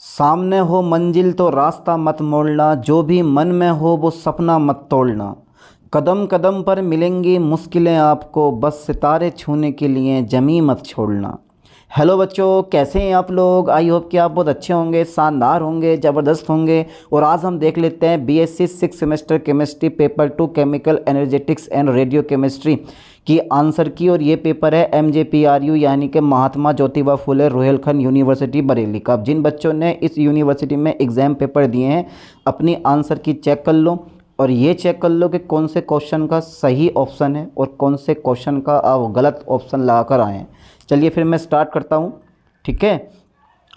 सामने हो मंजिल तो रास्ता मत मोड़ना, जो भी मन में हो वो सपना मत तोड़ना। कदम कदम पर मिलेंगी मुश्किलें आपको, बस सितारे छूने के लिए ज़मीं मत छोड़ना। हेलो बच्चों, कैसे हैं आप लोग? आई होप कि आप बहुत अच्छे होंगे, शानदार होंगे, ज़बरदस्त होंगे। और आज हम देख लेते हैं BSc 6 semester chemistry paper 2 chemical energetics and radio chemistry की आंसर की। और ये पेपर है MJPRU यानी कि महात्मा ज्योतिबा फुले रोहिलखंड यूनिवर्सिटी बरेली का। जिन बच्चों ने इस यूनिवर्सिटी में एग्ज़ाम पेपर दिए हैं अपनी आंसर की चेक कर लो और ये चेक कर लो कि कौन से क्वेश्चन का सही ऑप्शन है और कौन से क्वेश्चन का आप गलत ऑप्शन लगा कर आए हैं। चलिए फिर मैं स्टार्ट करता हूँ, ठीक है।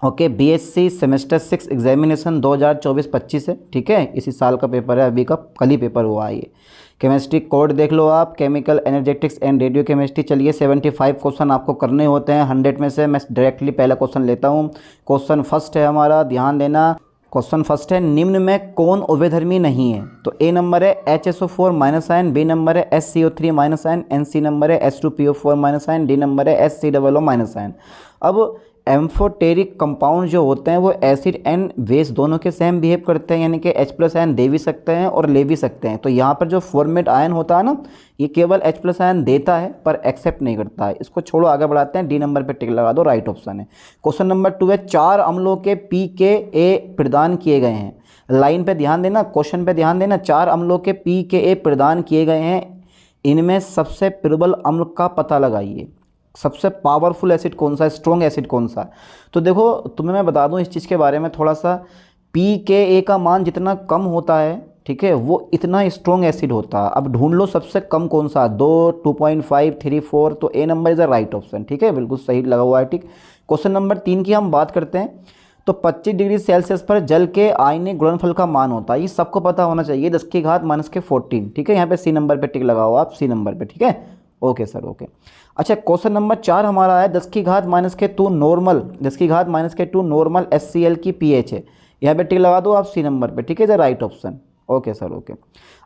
ओके, बीएससी सेमेस्टर 6 एग्जामिनेशन 2024-25 है, ठीक है। इसी साल का पेपर है, अभी का कल ही पेपर हुआ है ये। केमिस्ट्री कोड देख लो आप, chemical energetics and radio chemistry. चलिए 75 क्वेश्चन आपको करने होते हैं 100 में से। मैं डायरेक्टली पहला क्वेश्चन लेता हूँ। क्वेश्चन फर्स्ट है हमारा, ध्यान देना। क्वेश्चन फर्स्ट है, निम्न में कौन उभयधर्मी नहीं है? तो ए नंबर है HSO4 minus ion, B number है SCO3 माइनस आयन, सी नंबर है H2PO4 minus ion, D number है HCOO माइनस आयन। अब एम्फोटेरिक कंपाउंड जो होते हैं वो एसिड एंड बेस दोनों के सेम बिहेव करते हैं, यानी कि H+ आयन दे भी सकते हैं और ले भी सकते हैं। तो यहाँ पर जो फॉर्मेट आयन होता है ना, ये केवल H+ आयन देता है पर एक्सेप्ट नहीं करता है। इसको छोड़ो, आगे बढ़ाते हैं। डी नंबर पे टिक लगा दो, राइट ऑप्शन है। क्वेश्चन नंबर 2 है, 4 अम्लों के pKa प्रदान किए गए हैं। लाइन पे ध्यान देना, क्वेश्चन पे ध्यान देना। 4 अम्लों के pKa प्रदान किए गए हैं, इनमें सबसे प्रबल अम्ल का पता लगाइए। सबसे पावरफुल एसिड कौन सा है, स्ट्रॉन्ग एसिड कौन सा है? तो देखो तुम्हें मैं बता दूं इस चीज़ के बारे में थोड़ा सा, pKa का मान जितना कम होता है, ठीक है, वो इतना स्ट्रॉन्ग एसिड होता है। अब ढूंढ लो सबसे कम कौन सा, 2, 2.5, 3, 4। तो A number is the right option, ठीक है, बिल्कुल सही लगा हुआ है, ठीक। क्वेश्चन नंबर 3 की हम बात करते हैं। तो 25 डिग्री सेल्सियस पर जल के आयनिक गुणनफल का मान होता है, ये सबको पता होना चाहिए, 10⁻⁻14, ठीक है। यहाँ पे सी नंबर पे टिक लगाओ आप, सी नंबर पे, ठीक है। Okay sir, okay. अच्छा, क्वेश्चन नंबर 4 हमारा है 10⁻²2 नॉर्मल, 10⁻²2 नॉर्मल HCl की pH है। यहाँ पे टिक लगा दो आप, सी नंबर पे, ठीक है, the right option. Okay sir, okay.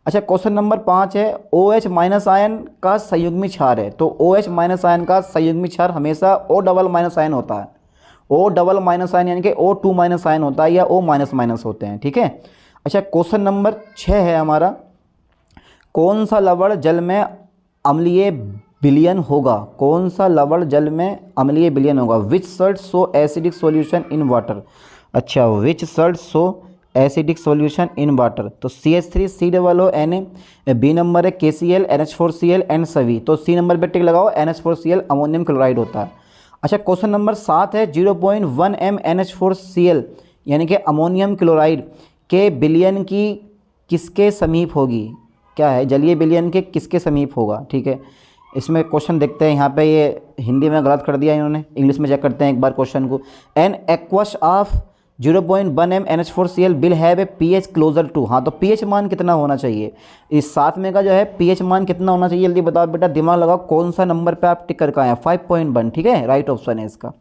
अच्छा, क्वेश्चन नंबर 5 है, OH- आयन का संयुग्मी क्षार है। तो OH- आयन का संयुग्मी क्षार हमेशा O आयन होता है। O आयन यानी कि O2- आयन होता है या O- होते हैं, ठीक है। अच्छा, क्वेश्चन नंबर 6 है हमारा, कौन सा लवण जल में अम्लीय विलयन होगा? कौन सा लवण जल में अम्लीय विलयन होगा? Which salt show acidic solution in water? अच्छा, which salt show acidic solution in water? तो CH3 COONA, बी नंबर है KCl NH4Cl एंड सभी। तो सी नंबर पे टिक लगाओ, NH4Cl अमोनियम क्लोराइड होता है। अच्छा, क्वेश्चन नंबर 7 है, 0.1 m NH4Cl यानी कि अमोनियम क्लोराइड के विलयन की किसके समीप होगी? क्या है, जलीय विलयन के किसके समीप होगा, ठीक है। इसमें क्वेश्चन देखते हैं, यहाँ पे ये हिंदी में गलत कर दिया इन्होंने, इंग्लिश में चेक करते हैं एक बार क्वेश्चन को। An aqueous of 0.1 m NH4Cl will have a pH closer to. हाँ, तो pH मान कितना होना चाहिए? इस 7 में का जो है pH मान कितना होना चाहिए, जल्दी बताओ बेटा, दिमाग लगाओ, कौन सा नंबर पे आप टिक करके आए हैं? 5.1, ठीक है, राइट ऑप्शन है इसका।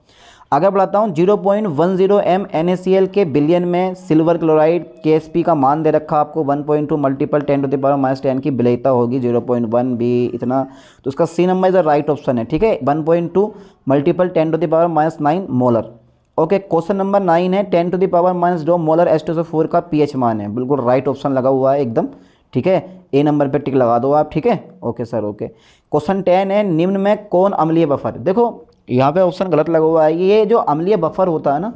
आगे बढ़ाता हूँ, 0.10 m NaCl के बिलियन में सिल्वर क्लोराइड KSP का मान दे रखा आपको 1.2 मल्टीपल 10⁻⁻10 की विलेयता होगी 0.1 भी इतना। तो उसका C number is the right option है, ठीक है, 1.2 मल्टीपल 10⁻⁹ मोलर। ओके, क्वेश्चन नंबर 9 है, 10⁻⁻2 मोलर H2SO4 का pH मान है, बिल्कुल राइट ऑप्शन लगा हुआ है एकदम, ठीक है। ए नंबर पे टिक लगा दो आप, ठीक है। Okay sir, okay. क्वेश्चन 10 है, निम्न में कौन अम्लीय बफर? देखो यहाँ पे ऑप्शन गलत लगा हुआ है। ये जो अम्लीय बफर होता है ना,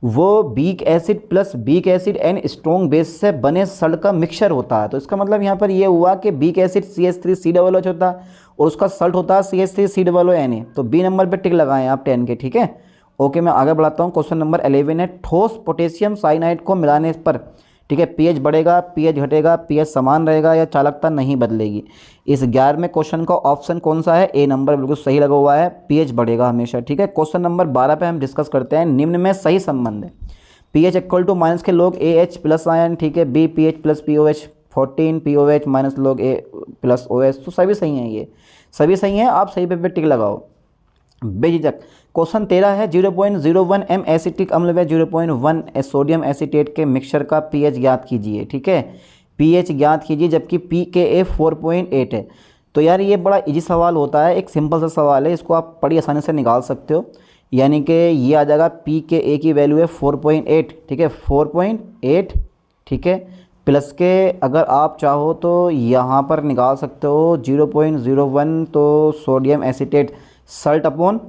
वो weak acid plus week acid and strong base से बने सल्ट का मिक्सचर होता है। तो इसका मतलब यहाँ पर ये हुआ कि वीक एसिड CH3COOH होता है और उसका सल्ट होता है CH3COONA। तो बी नंबर पे टिक लगाएं आप 10 के, ठीक है। ओके, मैं आगे बढ़ाता हूँ। क्वेश्चन नंबर 11 है, ठोस पोटेशियम साइनाइड को मिलाने पर, ठीक है, pH बढ़ेगा, pH घटेगा, pH समान रहेगा या चालकता नहीं बदलेगी? इस 11वें क्वेश्चन का ऑप्शन कौन सा है? ए नंबर बिल्कुल सही लगा हुआ है, pH बढ़ेगा हमेशा, ठीक है। क्वेश्चन नंबर 12 पे हम डिस्कस करते हैं, निम्न में सही संबंध है। pH इक्वल टू माइनस के लोग AH+ आयन, ठीक है, B pH plus POH 14 POH minus लोग A प्लस OH। तो सभी सही हैं, ये सभी सही हैं, आप सही पे टिक लगाओ बेझिझक। क्वेश्चन 13 है, 0.01 m एसिटिक अम्ल व 0.1 सोडियम एसीटेट के मिक्सचर का pH ज्ञात कीजिए, ठीक है, pH ज्ञात कीजिए, जबकि pKa 4.8 है। तो यार ये बड़ा इजी सवाल होता है, एक सिंपल सा सवाल है, इसको आप बड़ी आसानी से निकाल सकते हो। यानी कि ये आ जाएगा पी के ए की वैल्यू है 4.8, ठीक है 4.8, ठीक है। प्लस के अगर आप चाहो तो यहाँ पर निकाल सकते हो 0.01, तो sodium acetate Salt upon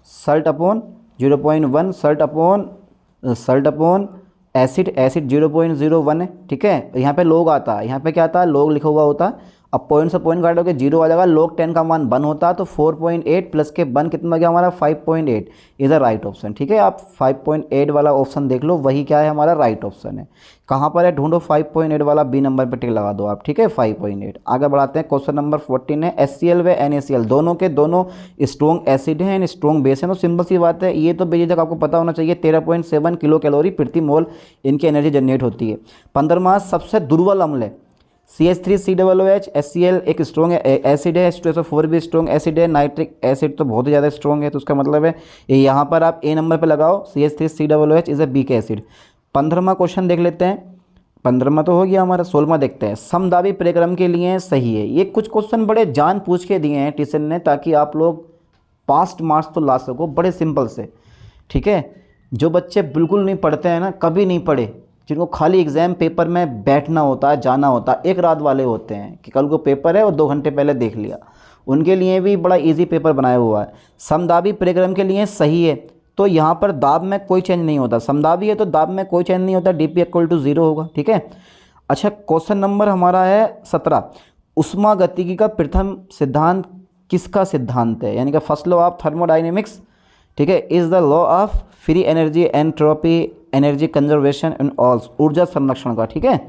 0.1 Salt upon acid 0.01 है, ठीक है। यहाँ पे लोग आता है, यहाँ पे क्या आता है लोग लिखा हुआ होता है। अब पॉइंट से पॉइंट काटोगे 0 आ जाएगा, लोग 10 का मान 1 होता है, तो 4.8 प्लस के 1 कितना गया हमारा 5.8 इज द राइट ऑप्शन, ठीक है। आप 5.8 वाला ऑप्शन देख लो, वही क्या है हमारा राइट ऑप्शन है। कहाँ पर है ढूंढो 5.8 वाला, बी नंबर पे टिक लगा दो आप, ठीक है 5.8। आगे बढ़ाते हैं, क्वेश्चन नंबर 14 है HCl व NaCl दोनों के दोनों स्ट्रॉन्ग एसिड हैं एंड स्ट्रॉन्ग बेस हैं, तो सिंपल सी बात है, ये तो बेझिझक आपको पता होना चाहिए। 13.7 किलो कैलोरी प्रति मोल इनकी एनर्जी जनरेट होती है। 15वां सबसे दुर्बल अम्ल है CH3COOH। HCl एक स्ट्रॉन्ग एसिड है, H2SO4 भी स्ट्रॉन्ग एसिड है, नाइट्रिक एसिड तो बहुत ही ज़्यादा स्ट्रॉन्ग है, तो उसका मतलब है यहाँ पर आप ए नंबर पे लगाओ, CH3COOH is a weak acid. 15वां क्वेश्चन देख लेते हैं, 15वां तो हो गया हमारा। 16वां देखते हैं, समदाबी परिक्रम के लिए सही है। ये कुछ क्वेश्चन बड़े जान पूछ के दिए हैं टीचर ने, ताकि आप लोग पास्ट मार्क्स तो ला सको बड़े सिंपल से, ठीक है। जो बच्चे बिल्कुल नहीं पढ़ते हैं ना, कभी नहीं पढ़े, जिनको खाली एग्ज़ाम पेपर में बैठना होता है, जाना होता है, एक रात वाले होते हैं कि कल को पेपर है और 2 घंटे पहले देख लिया, उनके लिए भी बड़ा इजी पेपर बनाया हुआ है। समदाबी परिक्रम के लिए सही है, तो यहाँ पर दाब में कोई चेंज नहीं होता, समदाबी है तो दाब में कोई चेंज नहीं होता, DP इक्वल टू 0 होगा, ठीक है। अच्छा, क्वेश्चन नंबर हमारा है 17, उष्मागतिकी का प्रथम सिद्धांत किसका सिद्धांत है, यानी कि फर्स्ट लॉ ऑफ थर्मोडाइनेमिक्स, ठीक है, is the law of free energy entropy energy conservation in all, ऊर्जा संरक्षण का, ठीक है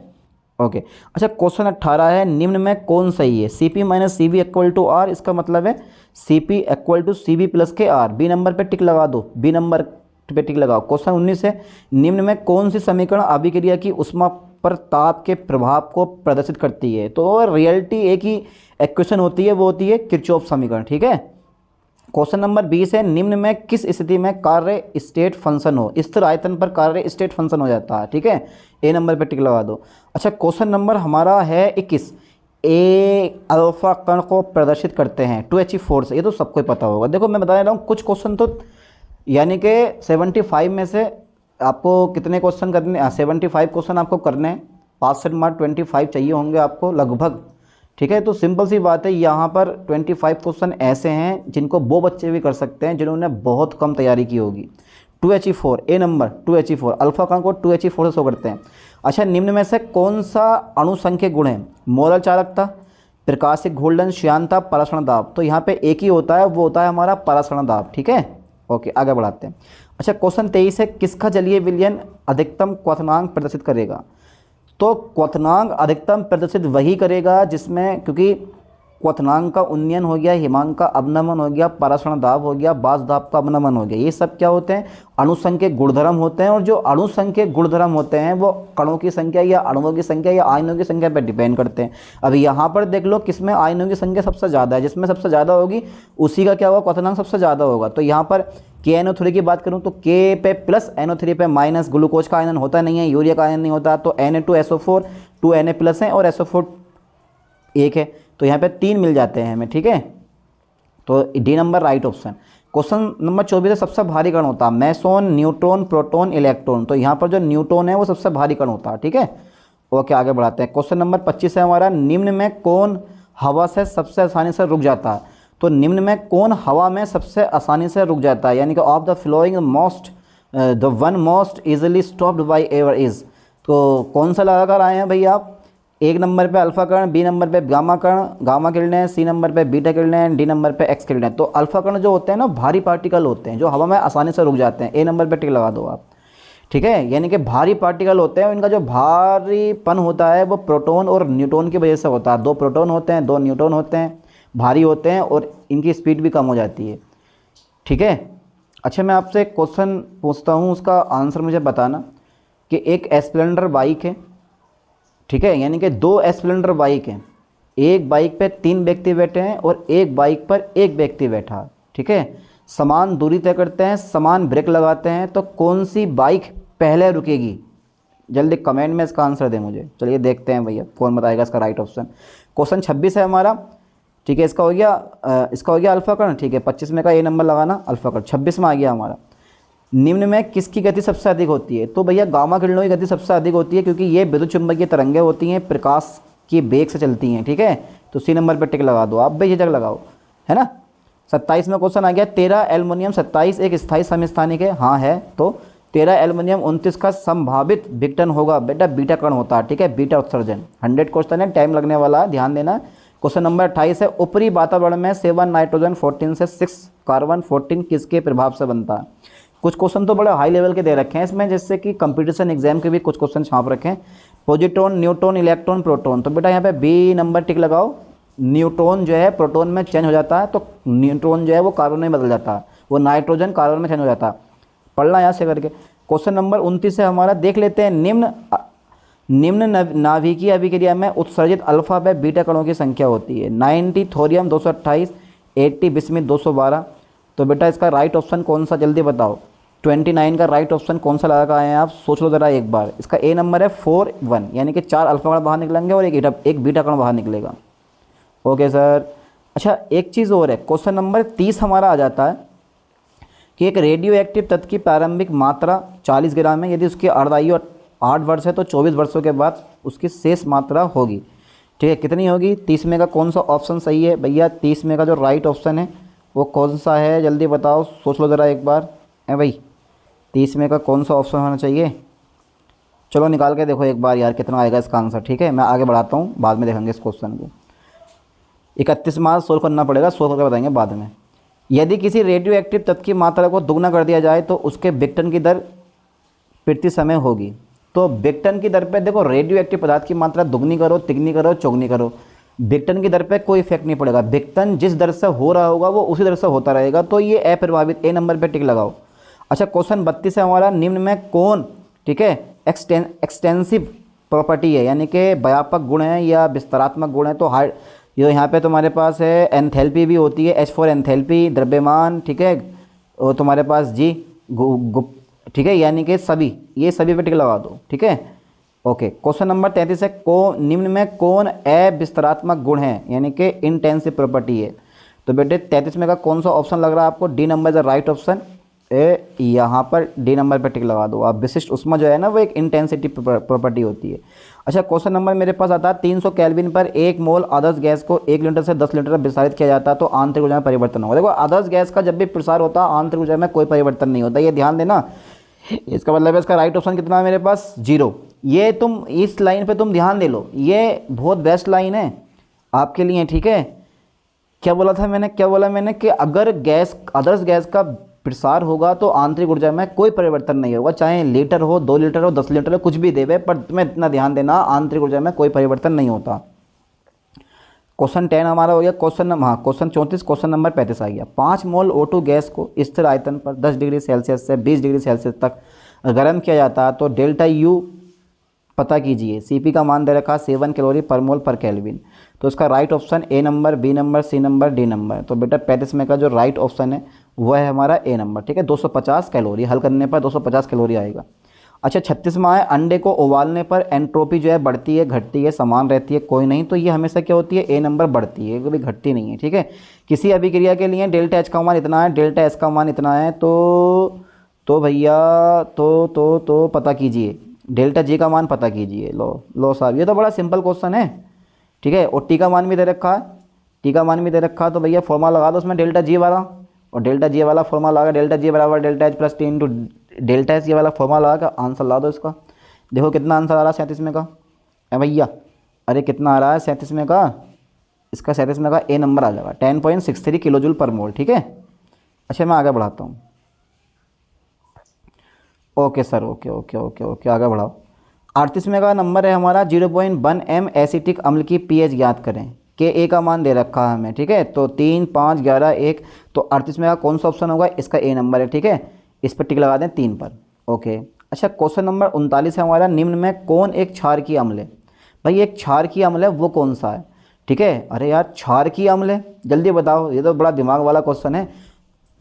ओके। अच्छा, क्वेश्चन 18 है, निम्न में कौन सही है। CP minus CV equal to R, इसका मतलब है CP equal to CV plus के R। बी नंबर पे टिक लगा दो, बी नंबर पे टिक लगाओ। क्वेश्चन 19 है, निम्न में कौन सी समीकरण अभिक्रिया की उष्मा पर ताप के प्रभाव को प्रदर्शित करती है। तो रियलिटी एक ही इक्वेशन होती है, वो होती है किरचॉफ समीकरण, ठीक है। क्वेश्चन नंबर 20 है, निम्न में किस स्थिति में कार्य स्टेट फंक्शन हो। स्थिर आयतन पर कार्य स्टेट फंक्शन हो जाता है, ठीक है, ए नंबर पे टिक लगा दो। अच्छा, क्वेश्चन नंबर हमारा है 21, ए अल्फा कण को प्रदर्शित करते हैं 2He4 से, ये तो सबको पता होगा। देखो मैं बता रहा हूँ, कुछ क्वेश्चन तो यानी कि 75 में से आपको कितने क्वेश्चन करने, 75 क्वेश्चन आपको करने हैं, 65 मार्क 25 चाहिए होंगे आपको लगभग, ठीक है। तो सिंपल सी बात है, यहाँ पर 25 क्वेश्चन ऐसे हैं जिनको वो बच्चे भी कर सकते हैं जिन्होंने बहुत कम तैयारी की होगी। 2He4 ए नंबर 2He4 अल्फा कण को 2He4 से शो करते हैं। अच्छा, निम्न में से कौन सा अणुसंख्यक गुण है। मोलर चालकता, प्रकाशिक घूर्णन, श्यानता, परासरण दाब। तो यहाँ पे एक ही होता है, वो होता है हमारा परासरण दाब, ठीक है ओके। आगे बढ़ाते हैं। अच्छा, क्वेश्चन 23 है, किसका जलीय विलयन अधिकतम क्वथनांक प्रदर्शित करेगा। तो क्वथनांक अधिकतम प्रदर्शित वही करेगा जिसमें, क्योंकि क्वथनांक का उन्नयन हो गया, हिमांक का अवनमन हो गया, परासरण दाब हो गया, बास दाब का अवनमन हो गया, ये सब क्या होते हैं, अणुसंख्यक गुणधर्म होते हैं। और जो अणुसंख्यक गुणधर्म होते हैं वो कणों की संख्या या अणुओं की संख्या या आयनों की संख्या पर डिपेंड करते हैं। अब यहाँ पर देख लो किसमें आयनों की संख्या सबसे ज़्यादा है, जिसमें सबसे ज़्यादा होगी उसी का क्या होगा, क्वथनांक सबसे ज़्यादा होगा। तो यहाँ पर KNO3 की बात करूँ तो K पे प्लस, NO3 पे माइनस, ग्लूकोज का आयन होता नहीं है, यूरिया का आयन नहीं होता, तो Na2SO4 2 Na प्लस है और SO4 1 है, तो यहाँ पे 3 मिल जाते हैं हमें, ठीक है। तो D number right option. Question number 24 है, सबसे भारी कण होता है मेसोन, न्यूट्रॉन, प्रोटॉन, इलेक्ट्रॉन। तो यहाँ पर जो न्यूट्रॉन है वो सबसे भारी कण होता है, ठीक है ओके। आगे बढ़ाते हैं। क्वेश्चन नंबर 25 है हमारा, निम्न में कौन हवा से सबसे आसानी से रुक जाता है। तो निम्न में कौन हवा में सबसे आसानी से रुक जाता है, यानी कि of the flowing most the one most easily stopped bye ever is. तो कौन सा लगा कर आए हैं भाई आप। 1 नंबर पे अल्फा कण, बी नंबर पे गामा किरणें, सी नंबर पे बीटा किरणें, डी नंबर पे एक्स किरणें। तो अल्फा कण जो होते हैं ना, भारी पार्टिकल होते हैं जो हवा में आसानी से रुक जाते हैं, ए नंबर पे टिक लगा दो आप, ठीक है। यानी कि भारी पार्टिकल होते हैं, इनका जो भारीपन होता है वो प्रोटॉन और न्यूट्रॉन की वजह से होता है। 2 प्रोटॉन होते हैं, 2 न्यूट्रॉन होते हैं, भारी होते हैं और इनकी स्पीड भी कम हो जाती है, ठीक है। अच्छा, मैं आपसे एक क्वेश्चन पूछता हूँ, उसका आंसर मुझे बताना कि एक स्प्लेंडर बाइक है, ठीक है, यानी कि 2 स्प्लेंडर बाइक हैं, एक बाइक पे 3 व्यक्ति बैठे हैं और एक बाइक पर एक व्यक्ति बैठा है, ठीक है। समान दूरी तय करते हैं, समान ब्रेक लगाते हैं, तो कौन सी बाइक पहले रुकेगी। जल्दी कमेंट में इसका आंसर दें मुझे। चलिए देखते हैं भैया कौन बताएगा इसका राइट ऑप्शन। क्वेश्चन 26 है हमारा, ठीक है, इसका हो गया अल्फा कण, ठीक है। 25 में का ए नंबर लगाना, अल्फा कण 26 में आ गया हमारा। निम्न में किसकी गति सबसे अधिक होती है? तो भैया गामा किरणों की गति सबसे अधिक होती है, क्योंकि ये विद्युत चुंबकीय तरंगें होती हैं, प्रकाश की वेग से चलती हैं। ठीक है, तो सी नंबर पर टिक लगा दो आप भाई, झिझक लगाओ, है ना। 27 में क्वेश्चन आ गया, 13 एल्युमिनियम 27 एक स्थायी समस्थानिक है। हाँ है, तो 13 एल्युमिनियम 29 का संभावित विघटन होगा बेटा बीटा कण होता है। ठीक है, बीटा उत्सर्जन। 100 क्वेश्चन है, टाइम लगने वाला है, ध्यान देना। क्वेश्चन नंबर 28 है, ऊपरी वातावरण में 7 नाइट्रोजन 14 से 6 कार्बन 14 किसके प्रभाव से बनता है? कुछ क्वेश्चन तो बड़े हाई लेवल के दे रखे हैं इसमें, जैसे कि कंपटीशन एग्जाम के भी कुछ क्वेश्चन छाप रखे हैं। Positron, neutron, electron, proton. तो बेटा यहाँ पे बी नंबर टिक लगाओ। न्यूट्रॉन जो है प्रोटॉन में चेंज हो जाता है, तो न्यूट्रॉन जो है वो कार्बन में बदल जाता है, वो नाइट्रोजन कार्बन में चेंज हो जाता है। पढ़ना यहाँ से करके। क्वेश्चन नंबर 29 है हमारा, देख लेते हैं। निम्न नाभिकीय अभिक्रिया में उत्सर्जित अल्फा व बीटा कणों की संख्या होती है। 90 थोरियम 228, 80 बिस्मिथ 212। तो बेटा इसका राइट ऑप्शन कौन सा, जल्दी बताओ। 29 का राइट ऑप्शन कौन सा लगा आए हैं आप, सोच लो ज़रा एक बार। इसका ए नंबर है 4 1, यानी कि 4 अल्फा कण बाहर निकलेंगे और एक बीटा कण बाहर निकलेगा। Okay sir. अच्छा एक चीज़ और है, क्वेश्चन नंबर 30 हमारा आ जाता है कि एक रेडियो एक्टिव तत्व की प्रारंभिक मात्रा 40 ग्राम है, यदि उसकी अर्धायु 8 वर्ष है तो 24 वर्षों के बाद उसकी शेष मात्रा होगी। ठीक है, कितनी होगी? 30 में का कौन सा ऑप्शन सही है भैया? 30 में का जो राइट ऑप्शन है वो कौन सा है, जल्दी बताओ, सोच लो ज़रा एक बार। है भाई, 30 में का कौन सा ऑप्शन होना चाहिए? चलो निकाल के देखो एक बार यार, कितना आएगा इसका आंसर। ठीक है, मैं आगे बढ़ाता हूँ, बाद में देखेंगे इस क्वेश्चन को। 31 मार्च सोल्व करना पड़ेगा, सोल्व करके बताएंगे बाद में। यदि किसी रेडियो एक्टिव तत्व की मात्रा को दुगना कर दिया जाए तो उसके विघटन की दर प्रति समय होगी। तो विघटन की दर पे देखो, रेडियो एक्टिव पदार्थ की मात्रा दुगनी करो, तिगनी करो, चौगनी करो, विघटन की दर पे कोई इफेक्ट नहीं पड़ेगा। विघटन जिस दर से हो रहा होगा वो उसी दर से होता रहेगा, तो ये अप्रभावित, ए नंबर पे टिक लगाओ। अच्छा क्वेश्चन 32 है हमारा, निम्न में कौन, ठीक है, एक्सटेंसिव प्रॉपर्टी है, यानी कि व्यापक गुण है या विस्तारात्मक गुण है। तो ये यहाँ पे तुम्हारे पास है एंथैल्पी भी होती है, H फॉर एंथैल्पी, द्रव्यमान। ठीक है, और तुम्हारे पास जी ठीक है, यानी कि सभी, ये सभी पे टिक लगा दो। ठीक है, ओके। क्वेश्चन नंबर 33 है, निम्न में कौन अविस्तारात्मक गुण है, यानी कि इंटेंसिव प्रॉपर्टी है। तो बेटे 33 में का कौन सा ऑप्शन लग रहा है आपको? D number is the right option. यहाँ पर डी नंबर पर टिक लगा दो आप। विशिष्ट उष्मा जो है ना वो एक इंटेंसिटी प्रॉपर्टी होती है। अच्छा क्वेश्चन नंबर मेरे पास आता है, 300 केल्विन पर 1 मोल आदर्श गैस को 1 लीटर से 10 लीटर विस्तारित किया जाता है तो आंतरिक ऊर्जा में परिवर्तन होगा। देखो आदर्श गैस का जब भी प्रसार होता है आंतरिक ऊर्जा में कोई परिवर्तन नहीं होता, ये ध्यान देना। इसका मतलब है इसका राइट ऑप्शन कितना है मेरे पास? 0। ये तुम इस लाइन पे तुम ध्यान दे लो, ये बहुत बेस्ट लाइन है आपके लिए। ठीक है, क्या बोला था मैंने, क्या बोला मैंने कि अगर गैस, आदर्श गैस का प्रसार होगा तो आंतरिक ऊर्जा में कोई परिवर्तन नहीं होगा, चाहे लीटर हो, 2 लीटर हो, 10 लीटर हो, कुछ भी देवे, पर तुम्हें इतना ध्यान देना आंतरिक ऊर्जा में कोई परिवर्तन नहीं होता। क्वेश्चन 10 हमारा हो गया। क्वेश्चन 34, क्वेश्चन नंबर 35 आ गया। 5 मोल O2 गैस को स्थिर आयतन पर 10 डिग्री सेल्सियस से 20 डिग्री सेल्सियस तक गर्म किया जाता है तो डेल्टा U पता कीजिए। Cp का मान दे रखा 7 कैलोरी पर मोल पर केल्विन। तो इसका right option A number, B number, C number, D number. तो बेटा 35 में का जो राइट ऑप्शन है वह है हमारा ए नंबर। ठीक है, 250 कैलोरी, हल करने पर 250 कैलोरी आएगा। अच्छा 36 में है, अंडे को उबालने पर एंट्रोपी जो है बढ़ती है, घटती है, समान रहती है, कोई नहीं। तो ये हमेशा क्या होती है? ए नंबर बढ़ती है, कभी घटती नहीं है। ठीक है, किसी अभिक्रिया के लिए डेल्टा H का मान इतना है, डेल्टा S का मान इतना है, तो भैया तो पता कीजिए, डेल्टा G का मान पता कीजिए। लो साहब, ये तो बड़ा सिंपल क्वेश्चन है। ठीक है, और टी का मान भी दे रखा है, टी का मान भी दे रखा है, तो भैया फॉर्मूला लगा दो उसमें डेल्टा G वाला, और डेल्टा G वाला फॉर्मूला लगा, डेल्टा G बराबर delta H plus T into delta S, ये वाला फॉर्मूला लगा का आंसर ला दो इसका। देखो कितना आंसर आ रहा है 37 में का, है भैया, अरे कितना आ रहा है 37 में का? इसका 37 में का ए नंबर आ जाएगा, 10.63 किलो जूल पर मोल। ठीक है, अच्छा मैं आगे बढ़ाता हूँ। ओके सर, ओके आगे बढ़ाओ। 38 में का नंबर है हमारा 0.1 m एसिटिक अम्ल की pH ज्ञात करें। के ए का मान दे रखा है हमें। ठीक है, तो 3, 5, 11, 1, तो 38 में का कौन सा ऑप्शन होगा? इसका ए नंबर है। ठीक है, इस पर टिक लगा दें 3 पर। ओके, अच्छा क्वेश्चन नंबर 39 है हमारा, निम्न में कौन एक क्षारकीय अम्ल है? भाई एक क्षारकीय अम्ल है, वो कौन सा है? ठीक है, अरे यार क्षारकीय अम्ल है, जल्दी बताओ, ये तो बड़ा दिमाग वाला क्वेश्चन है।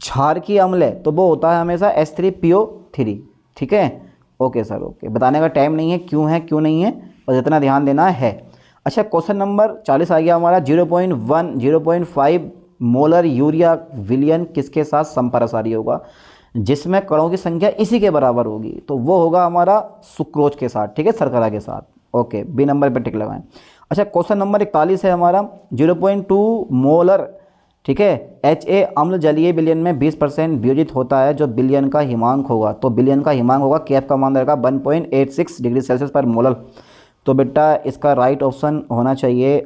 क्षारकीय अम्ल है तो वो होता है हमेशा H3PO3। ठीक है, ओके सर, ओके, बताने का टाइम नहीं है क्यों है क्यों नहीं है, बस इतना ध्यान देना है। अच्छा क्वेश्चन नंबर 40 आ गया हमारा, 0.5 मोलर यूरिया विलयन किसके साथ संपरसारी होगा? जिसमें कणों की संख्या इसी के बराबर होगी, तो वो होगा हमारा सुक्रोज के साथ, ठीक है, शर्करा के साथ। ओके, बी नंबर पे टिक लगाएं। अच्छा, क्वेश्चन नंबर 41 है हमारा, 0.2 मोलर, ठीक है, HA अम्ल जलीय विलयन में 20% वियोजित होता है, जो विलयन का हिमांक होगा, तो विलयन का हिमांक होगा KF का मान रहेगा 1.86 डिग्री सेल्सियस पर मोलर। तो बेटा इसका राइट ऑप्शन होना चाहिए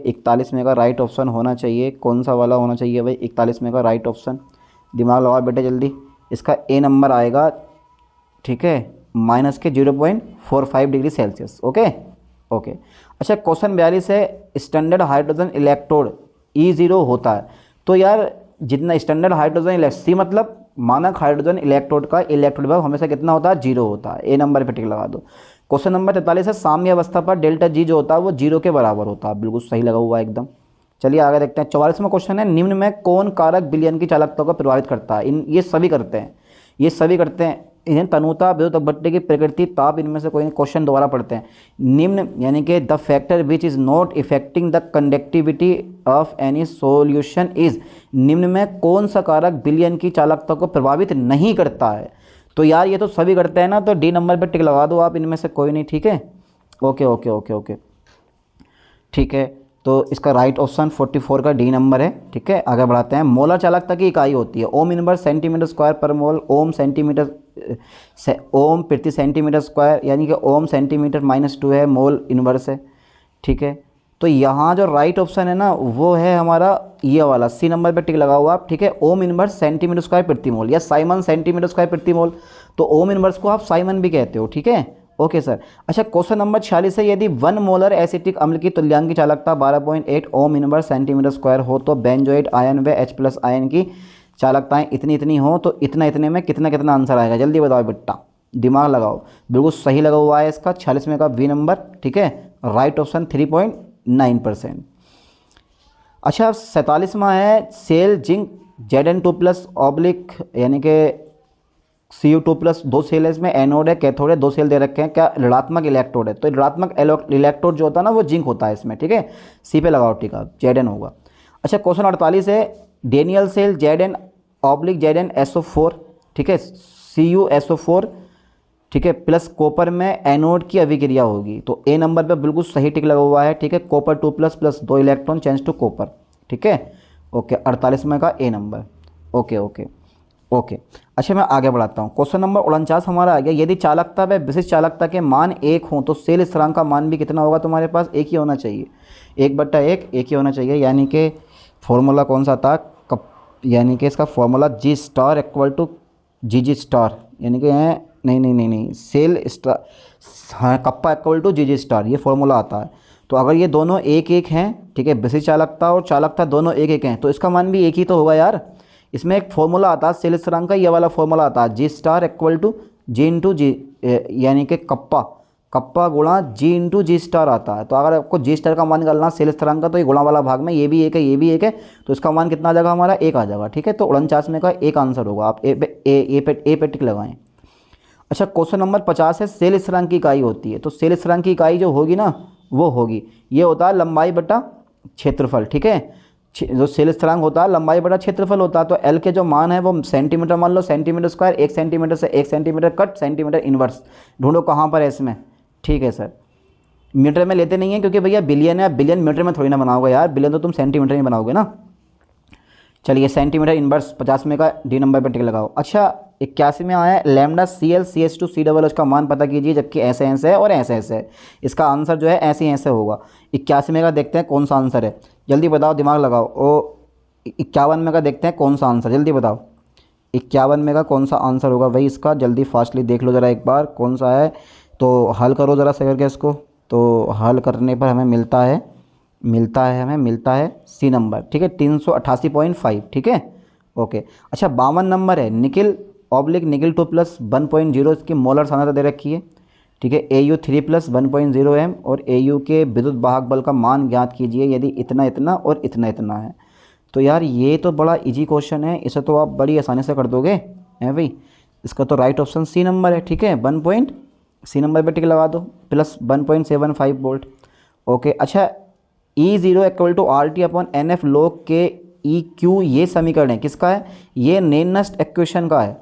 41 में का राइट ऑप्शन होना चाहिए, कौन सा वाला होना चाहिए भाई, 41 में का राइट ऑप्शन, दिमाग लगाओ बेटे जल्दी, इसका ए नंबर आएगा, ठीक है, माइनस के 0.45 डिग्री सेल्सियस। Okay okay. अच्छा, क्वेश्चन 42 है, स्टैंडर्ड हाइड्रोजन इलेक्ट्रोड E0 होता है, तो यार जितना स्टैंडर्ड हाइड्रोजन सी मतलब मानक हाइड्रोजन इलेक्ट्रोड का इलेक्ट्रोड विभव हमेशा कितना होता है, 0 होता है। ए नंबर पे टिक लगा दो। क्वेश्चन नंबर 43 है, साम्य अवस्था पर डेल्टा G जो होता है वो 0 के बराबर होता है, बिल्कुल सही लगा हुआ है एकदम। चलिए आगे देखते हैं। 44वां क्वेश्चन है, निम्न में कौन कारक विलयन की चालकता को प्रभावित करता है। ये सभी करते हैं, इन्हें तनुता, विद्युत अपवर्तन की प्रकृति, ताप, इनमें से कोई क्वेश्चन दोबारा पढ़ते हैं। निम्न यानी कि the factor which is not effecting the conductivity of any solution is, निम्न में कौन सा कारक विलयन की चालकता को प्रभावित नहीं करता है। तो यार ये तो सभी करते हैं ना, तो डी नंबर पर टिक लगा दो आप, इनमें से कोई नहीं, ठीक है। ओके ओके ओके ओके, ठीक है, तो इसका राइट ऑप्शन 44 का डी नंबर है, ठीक है। आगे बढ़ाते हैं। मोलर चालकता की इकाई होती है ओम इनवर्स सेंटीमीटर स्क्वायर पर मोल, ओम प्रति सेंटीमीटर स्क्वायर, यानी कि ओम सेंटीमीटर -2 है, मोल इनवर्स है, ठीक है। तो यहाँ जो राइट ऑप्शन है ना वो है हमारा ये वाला, सी नंबर पे टिक लगा हुआ आप, ठीक है। ओम इनवर्स सेंटीमीटर स्क्वायर प्रति मोल या साइमन सेंटीमीटर स्क्वायर प्रति मोल, तो ओम इनवर्स को आप साइमन भी कहते हो, ठीक है। Okay sir. अच्छा, क्वेश्चन नंबर 46 है, यदि 1 मोलर एसिटिक अम्ल की तुल्यांक की चालकता 12.8 ओम इनवर्स सेंटीमीटर स्क्वायर हो, तो बेंजोएट आयन व H+ आयन की चालकताएं इतनी इतनी हो, तो इतना इतने में कितना कितना आंसर आएगा, जल्दी बताओ बेटा, दिमाग लगाओ। बिल्कुल सही लगा हुआ है इसका 46 में का बी नंबर, ठीक है, राइट ऑप्शन 3.9%। अच्छा, 47वां है, सेल जिंक Zn2+ ऑब्लिक यानी कि Cu2+, 2 सेल है इसमें, एनोड है, कैथोड है, 2 सेल दे रखे हैं, क्या ऋणात्मक इलेक्ट्रोड है, तो ऋणात्मक इलेक्ट्रोड जो होता है ना वो जिंक होता है इसमें, ठीक है। सी पे लगाओ टीका, Zn होगा। अच्छा, क्वेश्चन 48 है, डेनियल सेल Zn/ZnSO4, ठीक है, CuSO4, ठीक है, प्लस कॉपर में एनोड की अभिक्रिया होगी, तो ए नंबर पे बिल्कुल सही टिक लगा हुआ है, ठीक है। Copper 2+ plus 2 electron change to copper, ठीक है। ओके, 48 में का A number. Okay okay okay. अच्छा, मैं आगे बढ़ाता हूँ। क्वेश्चन नंबर 49 हमारा आ गया, यदि चालकता व विशिष्ट चालकता के मान 1 हों तो सेल स्थिरांक का मान भी कितना होगा, तुम्हारे पास एक ही होना चाहिए, 1/1 एक ही होना चाहिए, यानी कि फॉर्मूला कौन सा था, यानी कि इसका formula G star equal to G star, यानी कि नहीं सेल स्टार, हाँ, kappa equal to G star, ये फॉर्मूला आता है। तो अगर ये दोनों एक एक हैं, ठीक है, विशिष्ट चालकता और चालकता दोनों एक एक हैं, तो इसका मान भी एक ही तो होगा यार। इसमें एक फॉर्मूला आता है सेल स्थिरांक का, ये वाला फॉर्मूला आता है G star equal to G, यानी कि कप्पा गुणा G स्टार आता है। तो अगर आपको G स्टार का मान निकालना सेल स्थिरांक का, तो ये गुणा वाला भाग में ये भी एक है, ये भी एक है, तो इसका मान कितना आ जाएगा हमारा, एक आ जाएगा, ठीक है। तो 49 में का एक आंसर होगा, आप ए पे टिक लगाएं। अच्छा, क्वेश्चन नंबर 50 है, सेल स्थिरांक की इकाई होती है, तो सेल स्थिरांक की इकाई जो होगी ना वो होगी, ये होता है लंबाई बटा क्षेत्रफल, ठीक है। जो सेल स्थिरांक होता है लंबाई बटा क्षेत्रफल होता है, तो एल के जो मान है वो सेंटीमीटर मान लो, सेंटीमीटर स्क्वायर, 1 सेंटीमीटर से 1 सेंटीमीटर कट सेंटीमीटर इनवर्स, ढूंढो कहाँ पर है इसमें, ठीक है सर। मीटर में लेते नहीं है क्योंकि भैया बिलियन है, बिलियन मीटर में थोड़ी ना बनाओगे यार, बिलियन तो तुम सेंटीमीटर में बनाओगे ना। चलिए, सेंटीमीटर इनवर्स 50 में का डी नंबर पर टिक लगाओ। अच्छा, 81 में आया है, लैम्डा ClCH2C का मान पता कीजिए, जबकि ऐसे ऐसे है और ऐसे ऐसे है, इसका आंसर जो है ऐसे ऐसे होगा। 81 में का देखते हैं कौन सा आंसर है, जल्दी बताओ, दिमाग लगाओ। ओ 51 में का देखते हैं कौन सा आंसर, जल्दी बताओ, 51 में का कौन सा आंसर होगा भाई इसका, जल्दी फास्टली देख लो ज़रा एक बार कौन सा है, तो हल करो ज़रा से करके इसको। तो हल करने पर हमें मिलता है सी नंबर, ठीक है, 388.5, ठीक है। ओके। अच्छा, 52 नंबर है, निकिल 2+ 1.0, इसकी मोलर सांद्रता दे रखी है, ठीक है। Au3+ 1.0 m और Au के विद्युत वाहक बल का मान ज्ञात कीजिए यदि इतना इतना और इतना इतना है। तो यार ये तो बड़ा इजी क्वेश्चन है, इसे तो आप बड़ी आसानी से कर दोगे हैं भाई। इसका तो राइट ऑप्शन सी नंबर है, ठीक है, सी नंबर पर टिक लगा दो, प्लस 1.75 वोल्ट। ओके। अच्छा, E0 = RT/NF log के EQ, ये समीकरण है किसका है, ये नेनस्ट इक्वेशन का है,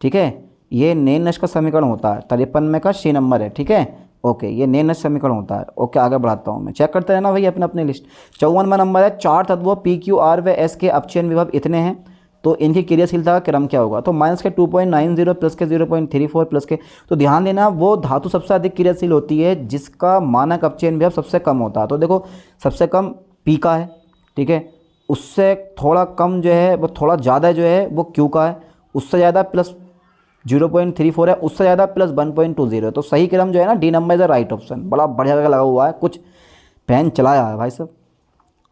ठीक है। ये नेनश का समीकरण होता है, 53 में का सी नंबर है, ठीक है। ओके, ये नेनश समीकरण होता है। ओके, आगे बढ़ाता हूँ मैं, चेक करते रहना भाई अपने अपनी लिस्ट। 54वां नंबर है, चार तत्वों पी क्यू आर व एस के अपचयन विभव इतने हैं, तो इनकी क्रियाशीलता का क्रम क्या होगा। तो माइनस के 2.90 प्लस के 0.34 प्लस के, तो ध्यान देना वो धातु सबसे अधिक क्रियाशील होती है जिसका मानक अपचयन विभव सबसे कम होता है। तो देखो सबसे कम पी का है, ठीक है, उससे थोड़ा कम जो है वो थोड़ा ज़्यादा जो है वो क्यू का है, उससे ज़्यादा प्लस 0.34 है, उससे ज़्यादा प्लस 1.20 है। तो सही क्रम जो है ना, D number is the right option. बड़ा बढ़िया लगा हुआ है, कुछ पेन चलाया है भाई साहब।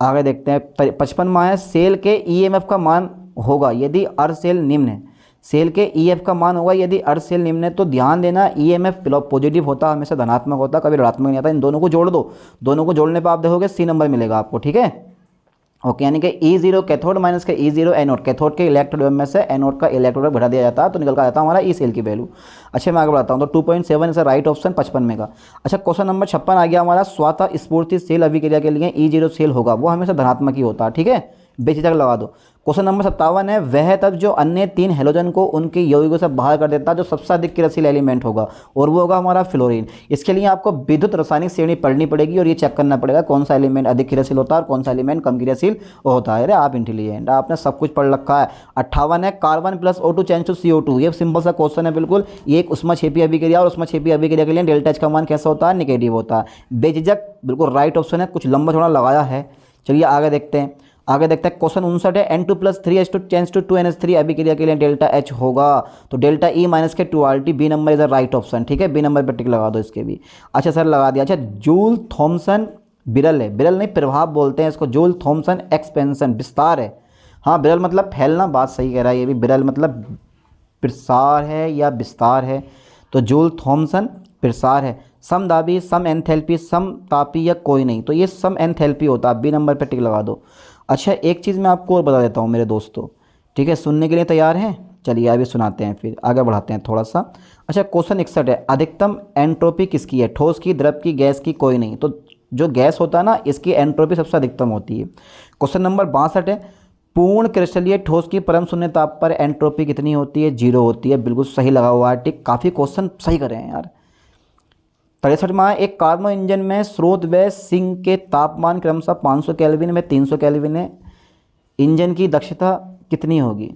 आगे देखते हैं, 55 में है, सेल के ईएमएफ का मान होगा यदि अर्ध सेल निम्न है। सेल के ईएफ का मान होगा यदि अर्ध सेल निम्न है। तो ध्यान देना ईएमएफ पॉजिटिव होता है, हमेशा धनात्मक होता है, कभी ऋणात्मक नहीं आता। इन दोनों को जोड़ दो, दोनों को जोड़ने पर आप देखोगे सी नंबर मिलेगा आपको, ठीक है। ओके, यानी कि E0 कैथोड माइनस के E0 एनोड, कैथोड के इलेक्ट्रोड में से एनोड का इलेक्ट्रोड बढ़ा दिया जाता है, तो निकल कर आता है हमारा ई सेल की वैल्यू। अच्छा, मैं आगे बढ़ाता हूँ, तो 2.7 इज राइट ऑप्शन 55 में का। अच्छा, क्वेश्चन नंबर 56 आ गया हमारा, स्वतः स्फूर्ति सेल अभिक्रिया के लिए E0 सेल होगा, वो हमेशा धनात्मक ही होता है, ठीक है, बेझिझक लगा दो। क्वेश्चन नंबर 57 है, वह तत्व जो अन्य 3 हेलोजन को उनके यौगिकों से बाहर कर देता है जो सबसे अधिक क्रियाशील एलिमेंट होगा, और वो होगा हमारा फ्लोरीन। इसके लिए आपको विद्युत रासायनिक श्रेणी पढ़नी पड़ेगी और ये चेक करना पड़ेगा कौन सा एलिमेंट अधिक क्रियाशील होता है और कौन सा एलिमेंट कम क्रियाशील होता है। अरे आप इंटेलिजेंट, आपने सब कुछ पढ़ रखा है। 58 है, carbon plus O2 change to CO2, ये सिंपल सा क्वेश्चन है बिल्कुल। ये एक उष्माक्षेपी अभिक्रिया, और उष्माक्षेपी अभिक्रिया के लिए डेल्टा H का मान कैसा होता है, नेगेटिव होता है। बेझिझक बिल्कुल राइट ऑप्शन है, कुछ लंबा थोड़ा लगाया है। चलिए आगे देखते हैं, आगे देखते हैं क्वेश्चन 59 है, N2 plus 3H2 change to 2NH3 अभिक्रिया के लिए डेल्टा H होगा, तो डेल्टा E माइनस के 2RT, B number is the right option, ठीक है। बी नंबर पर टिक लगा दो इसके भी। अच्छा सर लगा दिया। अच्छा, जूल थॉमसन बिरल है, बिरल नहीं प्रभाव बोलते हैं इसको, जूल थॉमसन एक्सपेंशन विस्तार है। हाँ, बिरल मतलब फैलना, बात सही कह रहा है ये भी, बिरल मतलब प्रसार है या विस्तार है, तो जूल थॉमसन प्रसार है। समदाबी, सम एंथैल्पी, समतापी या कोई नहीं, तो ये सम एंथैल्पी होता है, बी नंबर पर टिक लगा दो। अच्छा, एक चीज़ मैं आपको और बता देता हूँ मेरे दोस्तों, ठीक है, सुनने के लिए तैयार हैं। चलिए अभी सुनाते हैं, फिर आगे बढ़ाते हैं थोड़ा सा। अच्छा, क्वेश्चन 61 है, अधिकतम एंट्रोपी किसकी है, ठोस की, द्रव की, गैस की, कोई नहीं। तो जो गैस होता है ना, इसकी एंट्रोपी सबसे अधिकतम होती है। क्वेश्चन नंबर 62 है, पूर्ण क्रिस्टलीय ठोस की परम शून्य ताप पर एंट्रोपी कितनी होती है, 0 होती है। बिल्कुल सही लगा हुआ है, ठीक, काफ़ी क्वेश्चन सही करे हैं यार। 63 में एक कार्बो इंजन में स्रोत व सिंक के तापमान क्रमशः 500 केल्विन में 300 केल्विन है, इंजन की दक्षता कितनी होगी।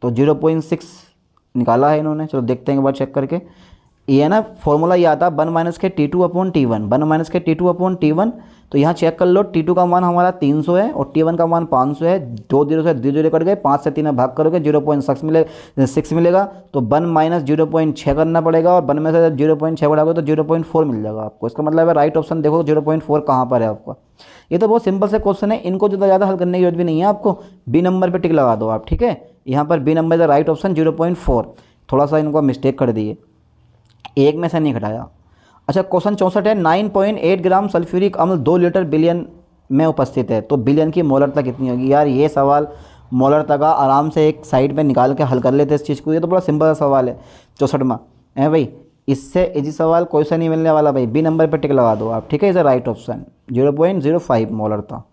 तो 0.6 निकाला है इन्होंने, चलो देखते हैं एक बार चेक करके। ये है ना फॉर्मूला, ये आता है 1 माइनस के T2 अपॉन T1, 1 माइनस के T2 अपॉन T1। तो यहाँ चेक कर लो, T2 का मान हमारा 300 है और T1 का मान 500 है। 2 0 से 2 0 कट गए, 5 से 3 में भाग करोगे 0.6 मिलेगा। तो 1 माइनस 0.6 करना पड़ेगा, और 1 में से जब 0.6 बढ़ाओगे तो 0.4 मिल जाएगा आपको। इसका मतलब है राइट ऑप्शन देखो 0.4 कहाँ पर है आपका। ये तो बहुत सिंपल से क्वेश्चन है, इनको ज़्यादा हल करने की जरूरत भी नहीं है आपको। बी नंबर पर टिक लगा दो आप, ठीक है। यहाँ पर B number the right option 0.4, थोड़ा सा इनको मिस्टेक कर दिए, एक में से नहीं घटाया। अच्छा, क्वेश्चन 64 है, 9.8 ग्राम सल्फ्यूरिक अम्ल 2 लीटर बिलियन में उपस्थित है, तो बिलियन की मोलरता कितनी होगी। यार ये सवाल मोलरता का आराम से एक साइड पे निकाल के हल कर लेते इस चीज़ को, ये तो बड़ा सिंपल सा सवाल है। 64वां है भाई, इससे इजी सवाल कोई सा नहीं मिलने वाला भाई। बी नंबर पर टिक लगा दो आप, ठीक है, इज राइट ऑप्शन 0.05 मोलरता।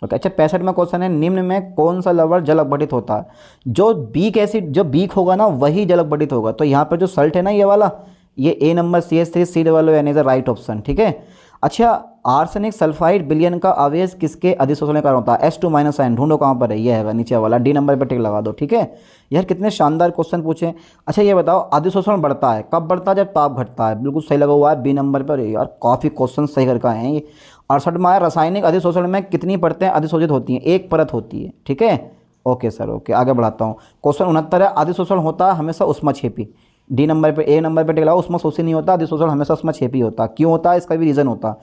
ओके। अच्छा, 65 में क्वेश्चन है, निम्न में कौन सा लवण जल अपघटित होता है। जो बीक एसिड, जो बीक होगा ना वही जल अपघटित होगा। तो यहाँ पर जो सल्ट है ना ये वाला, ये A number CH3COON is the right option, ठीक है। अच्छा, आर्सेनिक सल्फाइड विलयन का आवेश किसके अधिशोषण के कारण होता है, H2 माइनस आयन, ढूंढो कहाँ पर है, ये है नीचे वाला, डी नंबर पर टिक लगा दो, ठीक है। यार कितने शानदार क्वेश्चन पूछे। अच्छा ये बताओ, अधिशोषण बढ़ता है कब बढ़ता है, जब ताप घटता है। बिल्कुल सही लगा हुआ है बी नंबर पर। यार काफ़ी क्वेश्चन सही करके आए हैं ये। 68 में रासायनिक अधिशोषण में कितनी परतें अधिशोषित होती हैं, एक परत होती है, ठीक है। ओके सर, ओके, आगे बढ़ाता हूँ। क्वेश्चन 69 है, अधिशोषण होता है हमेशा उष्माक्षेपी। डी नंबर पे, ए नंबर पे टिक लगाओ, उष्माशोषी नहीं होता, अधिशोषण हमेशा उष्माक्षेपी होता। क्यों होता है, इसका भी रीज़न होता।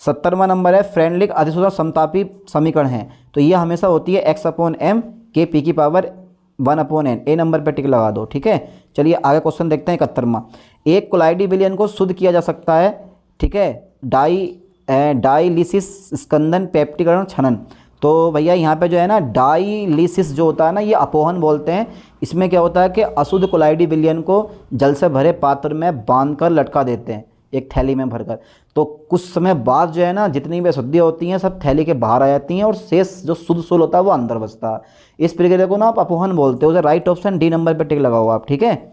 70वां नंबर है, फ्रेंडलिक अधिशोषण समतापी समीकरण है, तो ये हमेशा होती है x/m के p की पावर 1/n। ए नंबर पे टिक लगा दो, ठीक है। चलिए आगे क्वेश्चन देखते हैं। 71वां, एक कोलाइडी विलयन को शुद्ध किया जा सकता है, ठीक है, डाईलिसिस, स्कंदन, पेप्टिकरण, छनन। तो भैया यहाँ पे जो है ना डाईलिसिस जो होता है ना, ये अपोहन बोलते हैं। इसमें क्या होता है कि अशुद्ध कोलाइडी विलयन को जल से भरे पात्र में बांधकर लटका देते हैं, एक थैली में भरकर। तो कुछ समय बाद जो है ना, जितनी भी अशुद्धियाँ होती हैं सब थैली के बाहर आ जाती हैं और शेष जो शुद्ध सोल होता है वो अंदर बचता है। इस प्रक्रिया को ना आप अपवहन बोलते हो। राइट ऑप्शन डी नंबर पे टिक लगाओ आप, ठीक है।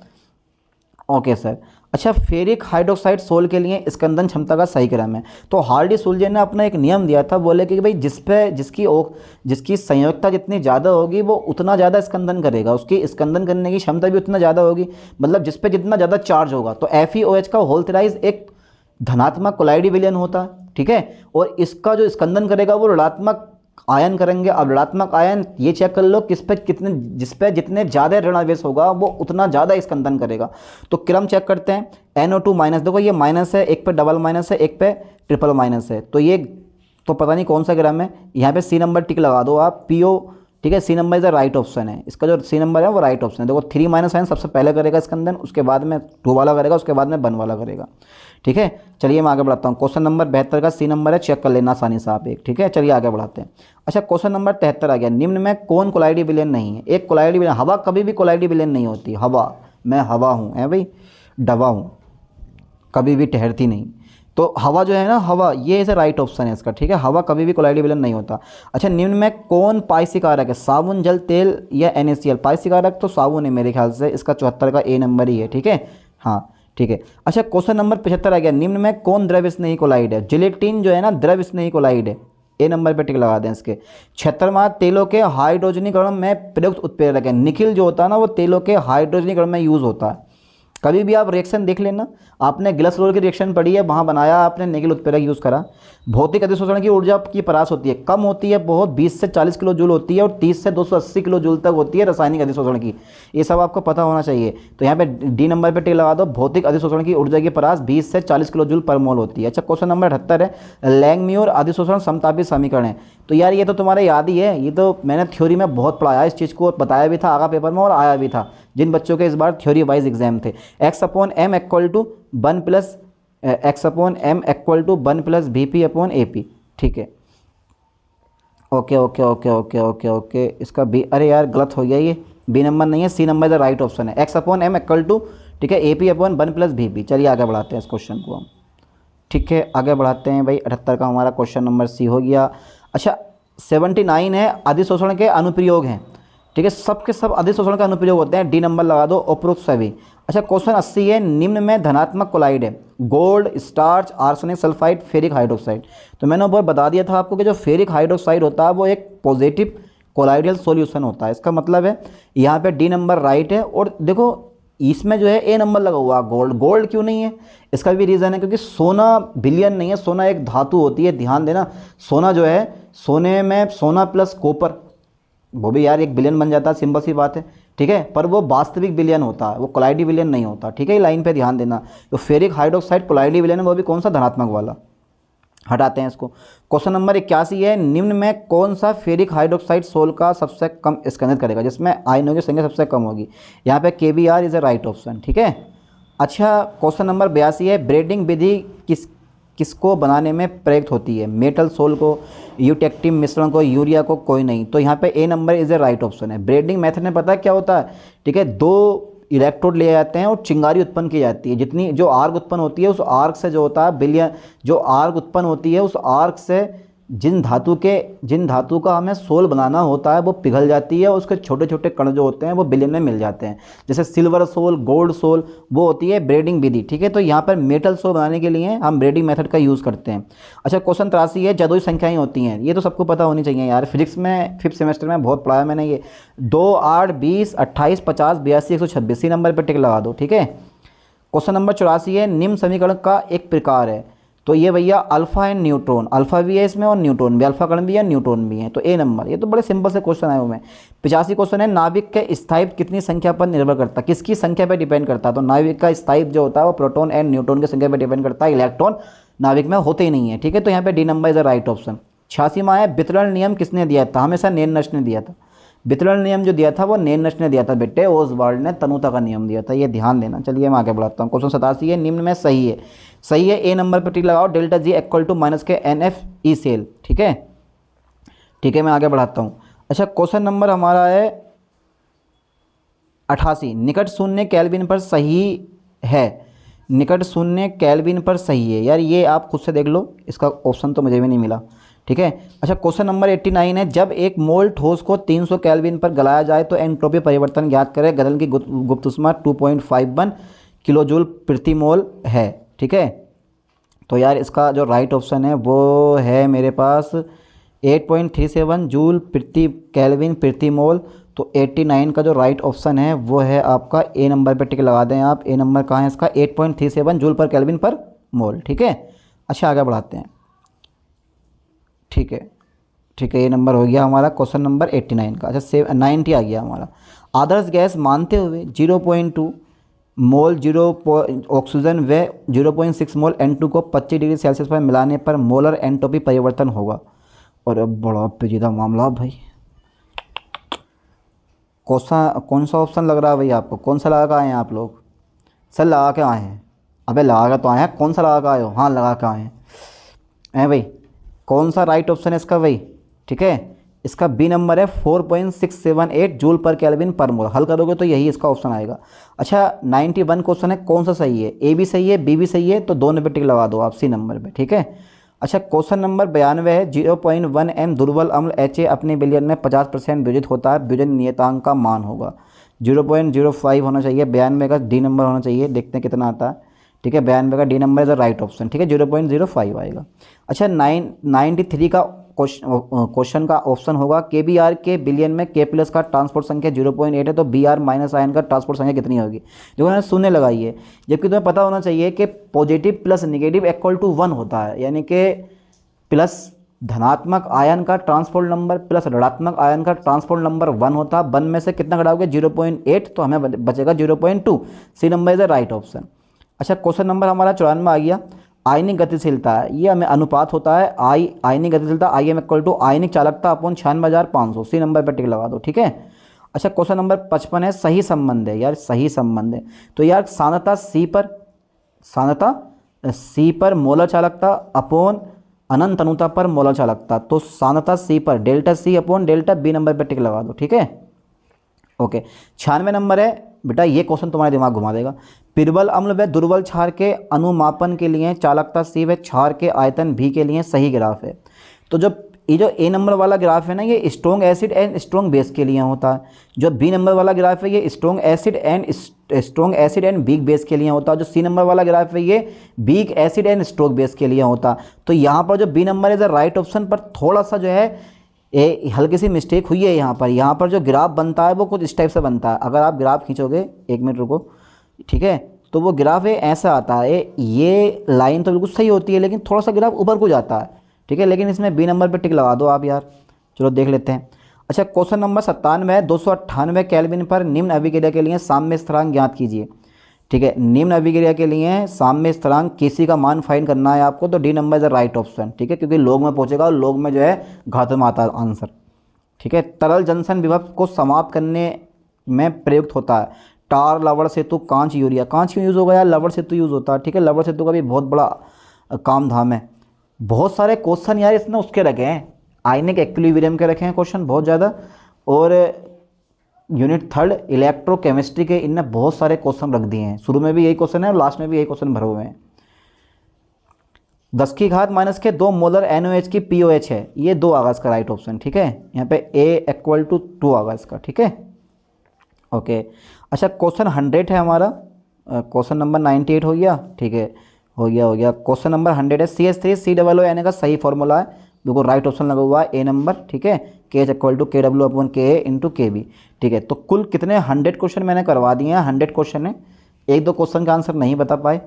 Okay sir. अच्छा, फेरिक हाइड्रोक्साइड सोल के लिए स्कंदन क्षमता का सही क्रम है। तो हार्डी सुलजे ने अपना एक नियम दिया था, बोले कि भाई जिसकी संयोजकता जितनी ज़्यादा होगी वो उतना ज़्यादा स्कंदन करेगा, उसकी स्कंदन करने की क्षमता भी उतना ज़्यादा होगी। मतलब जिस पे जितना ज़्यादा चार्ज होगा। तो FeOH का होल थ्राइज एक धनात्मक कोलाइडी विलयन होता है, ठीक है। और इसका जो स्कंदन करेगा वो ऋणात्मक आयन करेंगे। अब ऋणात्मक आयन ये चेक कर लो किस पे कितने, जिस पे जितने ज़्यादा ऋणावेश होगा वो उतना ज़्यादा स्कंदन करेगा। तो क्रम चेक करते हैं। NO2 माइनस, देखो ये माइनस है, एक पे डबल माइनस है, एक पे ट्रिपल माइनस है। तो ये तो पता नहीं कौन सा क्रम है। यहाँ पे C नंबर टिक लगा दो आप, PO, ठीक है। C number is the right option है। इसका जो C नंबर है वो राइट ऑप्शन है। देखो 3 माइनस आयन सबसे पहले करेगा स्कंदन, उसके बाद में 2 वाला करेगा, उसके बाद में 1 वाला करेगा, ठीक है। चलिए मैं आगे बढ़ाता हूँ। क्वेश्चन नंबर 72 का C नंबर है, चेक कर लेना आसानी से आप एक, ठीक है। चलिए आगे बढ़ाते हैं। अच्छा, क्वेश्चन नंबर 73 आ गया। निम्न में कौन कोलाइडी विलयन नहीं है? एक कोलाइडी विलयन, हवा कभी भी कोलाइडी विलयन नहीं होती। हवा, मैं हवा हूँ, है भाई, डवा हूँ, कभी भी ठहरती नहीं। तो हवा जो है ना, हवा, ये इसे राइट ऑप्शन है इसका, ठीक है। हवा कभी भी कोलाइडी विलयन नहीं होता। अच्छा, निम्न में कौन पाइसी कारक है? साबुन, जल, तेल या NaCl? पाइसी कारक तो साबुन है मेरे ख्याल से, इसका 74 का A नंबर ही है, ठीक है। हाँ, ठीक है। अच्छा, क्वेश्चन नंबर 75 आ गया। निम्न में कौन द्रव्य स्नेही कोलाइड है? जिलेटिन जो है ना द्रव्य स्नेही कोलाइड है, A नंबर पे टिक लगा दें इसके। 76वां, तेलों के हाइड्रोजनीकरण में प्रयुक्त उत्प्रेरक है। निखिल जो होता है ना वो तेलों के हाइड्रोजनीकरण में यूज़ होता है। कभी भी आप रिएक्शन देख लेना, आपने ग्लिसरॉल की रिएक्शन पढ़ी है, वहाँ बनाया आपने निकेल उत्प्रेरक यूज़ करा। भौतिक अधिशोषण की ऊर्जा की परास होती है, कम होती है बहुत, 20 से 40 किलो जूल होती है और 30 से 280 किलो जूल तक होती है रासायनिक अधिशोषण की। ये सब आपको पता होना चाहिए। तो यहाँ पे डी नंबर पे टिक लगा दो। भौतिक अधिशोषण की ऊर्जा की परास 20 से 40 किलो जूल पर मोल होती है। अच्छा, क्वेश्चन नंबर 78 है। लैंगम्यूर अधिशोषण समतापी समीकरण है। तो यार ये तो तुम्हारे याद ही है, ये तो मैंने थ्योरी में बहुत पढ़ाया इस चीज़ को, बताया भी था आगा पेपर में और आया भी था जिन बच्चों के इस बार थ्योरी वाइज एग्जाम थे। x/m equal to 1 plus x/m equal to 1 plus Vp/AP, ठीक है। Okay okay okay okay okay okay, इसका बी, अरे यार गलत हो गया, ये बी नंबर नहीं है, C number the right option है। x/m इक्वल टू, ठीक है, AP/1 प्लस Vp। चलिए आगे बढ़ाते हैं इस क्वेश्चन को हम, ठीक है। आगे बढ़ाते हैं भाई। 78 का हमारा क्वेश्चन नंबर C हो गया। अच्छा, 79 है, अधिशोषण के अनुप्रयोग हैं, ठीक है। सब के सब अधिशोषण का अनुप्रयोग होते हैं, डी नंबर लगा दो, उपरोक्त सभी। अच्छा, क्वेश्चन 80 है। निम्न में धनात्मक कोलाइड है? Gold, starch, arsenic sulphide, ferric hydroxide. तो मैंने ऊपर बता दिया था आपको कि जो फेरिक हाइड्रोक्साइड होता है वो एक पॉजिटिव कोलाइडियल सॉल्यूशन होता है। इसका मतलब है यहाँ पे डी नंबर राइट है। और देखो इसमें जो है A नंबर लगा हुआ। गोल्ड, गोल्ड क्यों नहीं है? इसका भी रीज़न है क्योंकि सोना विलयन नहीं है, सोना एक धातु होती है, ध्यान देना। सोना जो है, सोने में सोना प्लस कॉपर, वो भी यार एक विलयन बन जाता है, सिंपल सी बात है, ठीक है। पर वो वास्तविक विलयन होता है, वो कोलाइडी विलयन नहीं होता, ठीक है। ये लाइन पे ध्यान देना। तो फेरिक हाइड्रोक्साइड कोलाइडी विलयन है, वो भी कौन सा? धनात्मक वाला। हटाते हैं इसको। क्वेश्चन नंबर 81 है। निम्न में कौन सा फेरिक हाइड्रोक्साइड सोल का सबसे कम स्कंदित करेगा, जिसमें आयनों की संख्या सबसे कम होगी? यहाँ पे KBr is a right option, ठीक है। अच्छा, क्वेश्चन नंबर 82 है। ब्रेडिंग विधि किसको बनाने में प्रयुक्त होती है? मेटल सोल को, यूटेक्टिव मिश्रण को, यूरिया को, कोई नहीं। तो यहाँ पे A number is a right option है। ब्रेडिंग मेथड में पता है क्या होता है, ठीक है, 2 इलेक्ट्रोड लिए जाते हैं और चिंगारी उत्पन्न की जाती है। जितनी जो आर्क उत्पन्न होती है उस आर्क से जो होता है विलयन, जो आर्क उत्पन्न होती है उस आर्क से जिन धातु का हमें सोल बनाना होता है वो पिघल जाती है, उसके छोटे छोटे कण जो होते हैं वो विलयन में मिल जाते हैं। जैसे सिल्वर सोल, गोल्ड सोल, वो होती है ब्रेडिंग विधि, ठीक है। तो यहाँ पर मेटल सोल बनाने के लिए हम ब्रेडिंग मेथड का यूज़ करते हैं। अच्छा, क्वेश्चन 83 है। जादुई संख्याएँ होती हैं, ये तो सबको पता होनी चाहिए यार, फिजिक्स में 5th सेमेस्टर में बहुत पढ़ाया मैंने ये। 2, 8, 20, 28, 50, 82, 126, C नंबर पर टिक लगा दो, ठीक है। क्वेश्चन नंबर 84 है। निम्न समीकरण का एक प्रकार है? तो ये भैया अल्फा एंड न्यूट्रॉन, अल्फा भी है इसमें और न्यूट्रॉन भी, अल्फा कण भी है न्यूट्रॉन भी है, तो A नंबर। ये तो बड़े सिंपल से क्वेश्चन आए हुए हैं। 85 क्वेश्चन है। नाभिक के स्थायित्व कितनी संख्या पर निर्भर करता है? किसकी संख्या पर डिपेंड करता है? तो नाभिक का स्थायित्व जो होता है वो प्रोटॉन एंड न्यूट्रॉन की संख्या पर डिपेंड करता है, इलेक्ट्रॉन नाभिक में होते ही नहीं है, ठीक है। तो यहाँ पे D number is the right option. 86वां है। वितरण नियम किसने दिया था? हमेशा नेननश ने दिया था। वितरण नियम जो दिया था वो नेननश ने दिया था बेटे, ओसवाल्ड ने तनुता का नियम दिया था, ये ध्यान देना। चलिए मैं आगे बढ़ाता हूँ। क्वेश्चन 87 है। निम्न में सही है? सही है, A नंबर पर टिक लगाओ। Delta G equal to minus के NFE सेल, ठीक है, ठीक है। मैं आगे बढ़ाता हूँ। अच्छा, क्वेश्चन नंबर हमारा है 88। निकट शून्य केल्विन पर सही है निकट शून्य केल्विन पर सही है। यार ये आप खुद से देख लो, इसका ऑप्शन तो मुझे भी नहीं मिला। ठीक है। अच्छा क्वेश्चन नंबर 89 है, जब एक मोल ठोस को 300 केल्विन पर गलाया जाए तो एंट्रोपी परिवर्तन ज्ञात करें। गलन की गुप्त ऊष्मा 2.51 किलो जूल प्रति मोल है। ठीक है। तो यार इसका जो राइट ऑप्शन है वो है मेरे पास 8.37 जूल प्रति केल्विन प्रति मोल। तो 89 का जो राइट ऑप्शन है वो है आपका ए नंबर पे टिक लगा दें आप। ए नंबर कहाँ है इसका? 8.37 जूल पर केल्विन पर मोल। ठीक है। अच्छा आगे बढ़ाते हैं। ठीक है। ठीक है, ये नंबर हो गया हमारा क्वेश्चन नंबर 89 का। अच्छा 90 आ गया हमारा। आदर्श गैस मानते हुए 0.2 मोल ऑक्सीजन व 0.6 मोल N2 को 25 डिग्री सेल्सियस पर मिलाने पर मोलर एंट्रोपी परिवर्तन होगा। और अब बड़ा पेचीदा मामला भाई। कौन सा ऑप्शन लग रहा है भाई आपको? कौन सा लगा के आए हैं आप लोग? सर लगा के आए हैं? अबे लगा के तो आए हैं, कौन सा लगा के आए हो? हाँ लगा के आए हैं भाई। कौन सा राइट ऑप्शन है इसका भाई? ठीक है, इसका बी नंबर है 4.678 जूल पर केल्विन पर मोल। हल करोगे तो यही इसका ऑप्शन आएगा। अच्छा 91 क्वेश्चन है, कौन सा सही है? ए भी सही है, बी भी सही है, तो दोनों पे टिक लगा दो आप सी नंबर पे। ठीक है। अच्छा क्वेश्चन नंबर 92 है, 0.1 m दुर्बल अम्ल HA अपने बिलियन में 50% विजित होता है, विजन नियतांक का मान होगा। 0.05 होना चाहिए। 92 का डी नंबर होना चाहिए, देखते हैं कितना आता है। ठीक है, 92 का D number is the right option. ठीक है, 0.05 आएगा। अच्छा 93 का क्वेश्चन का ऑप्शन होगा KBr के बिलियन में K प्लस का ट्रांसपोर्ट संख्या 0.8 है, तो Br माइनस आयन का ट्रांसपोर्ट संख्या कितनी होगी? जो मैंने शून्य लगाई है, जबकि तुम्हें पता होना चाहिए कि positive plus negative equal to 1 होता है, यानी कि प्लस धनात्मक आयन का ट्रांसपोर्ट नंबर प्लस ऋणात्मक आयन का ट्रांसपोर्ट नंबर 1 होता है। 1 में से कितना घटाओगे? 0.8, तो हमें बचेगा 0.2। C number is the right option. अच्छा क्वेश्चन नंबर हमारा 94 आ गया। आयनिक गतिशीलता है, ये हमें अनुपात होता है आयनिक गतिशीलता IM इक्वल टू आयनिक चालकता अपॉन 96,500। सी नंबर पर टिक लगा दो। ठीक है। अच्छा क्वेश्चन नंबर 55 है, सही संबंध है। यार सही संबंध है तो यार सांद्रता सी पर मोलर चालकता अपॉन अनंत अनुता पर मोलर चालकता। तो सांद्रता सी पर delta C upon delta B number पर टिक लगा दो। ठीक है। ओके 96 नंबर है बेटा, ये क्वेश्चन तुम्हारे दिमाग घुमा देगा। प्रबल अम्ल व दुर्बल क्षार के अनुमापन के लिए चालकता सी व क्षार के आयतन भी के लिए सही ग्राफ है। तो जब ये जो ए नंबर वाला ग्राफ है ना, ये strong acid and strong base के लिए होता है। जो बी नंबर वाला ग्राफ है ये strong acid and weak base के लिए होता है। जो सी नंबर वाला ग्राफ है ये weak acid and strong base के लिए होता है। तो यहाँ पर जो B number is the right option पर थोड़ा सा जो है हल्की सी मिस्टेक हुई है। यहाँ पर जो ग्राफ बनता है वो कुछ इस टाइप से बनता है। अगर आप ग्राफ खींचोगे, एक मिनट रुको, ठीक है, तो वो ग्राफ ऐसा आता है। ये लाइन तो बिल्कुल सही होती है लेकिन थोड़ा सा ग्राफ ऊपर को जाता है। ठीक है, लेकिन इसमें बी नंबर पे टिक लगा दो आप यार। चलो देख लेते हैं। अच्छा क्वेश्चन नंबर 97 है, 298 केल्विन पर निम्न अभिक्रिया के लिए साम्य स्थिरांक ज्ञात कीजिए। ठीक है, निम्न अभिक्रिया के लिए साम्य स्थिरांक Kc का मान फाइंड करना है आपको। तो D number is the right option. ठीक है, क्योंकि लोग में पहुंचेगा और लोग में जो है घात में आता है आंसर। ठीक है, तरल जंक्शन विभव को समाप्त करने में प्रयुक्त होता है। टार, लवण सेतु, कांच, यूरिया। कांच क्यों यूज़ होगा यार? लवण सेतु यूज़ होता है। ठीक है, लवण सेतु का भी बहुत बड़ा काम धाम है। बहुत सारे क्वेश्चन यार इसने उसके रखे हैं, आयनिक एक्विलिब्रियम के रखे हैं क्वेश्चन बहुत ज़्यादा। और यूनिट 3 इलेक्ट्रोकेमिस्ट्री के इनने बहुत सारे क्वेश्चन रख दिए हैं। शुरू में भी यही क्वेश्चन है और लास्ट में भी यही क्वेश्चन भरे हुए हैं। 10 की घात माइनस के 2 मोलर NOH की POH है, ये 2 आगा इसका राइट ऑप्शन। ठीक है, यहाँ पे A इक्वल टू 2 आगा इसका। ठीक है, ओके। अच्छा क्वेश्चन 100 है हमारा, क्वेश्चन नंबर 98 हो गया। ठीक है, हो गया। क्वेश्चन नंबर 100 है, CH3COONA का सही फॉर्मूला है, बिल्कुल राइट ऑप्शन लगा हुआ है ए नंबर। ठीक है, KH equal to KW/KA into KB। ठीक है, तो कुल कितने 100 क्वेश्चन मैंने करवा दिए हैं। 100 क्वेश्चन है, 1-2 क्वेश्चन का आंसर नहीं बता पाए।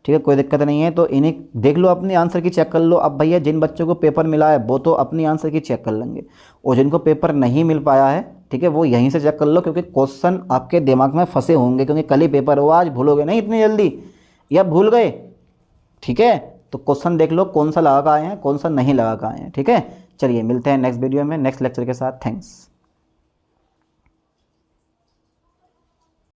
ठीक है, कोई दिक्कत नहीं है, तो इन्हें देख लो, अपनी आंसर की चेक कर लो। अब भैया जिन बच्चों को पेपर मिला है वो तो अपनी आंसर की चेक कर लेंगे, और जिनको पेपर नहीं मिल पाया है, ठीक है, वो यहीं से चेक कर लो, क्योंकि क्वेश्चन आपके दिमाग में फंसे होंगे, क्योंकि कल ही पेपर हुआ, आज भूलोगे नहीं इतनी जल्दी, या भूल गए। ठीक है, तो क्वेश्चन देख लो कौन सा लगा कर आए हैं, कौन सा नहीं लगा कर आए हैं। ठीक है, चलिए मिलते हैं नेक्स्ट वीडियो में नेक्स्ट लेक्चर के साथ। थैंक्स।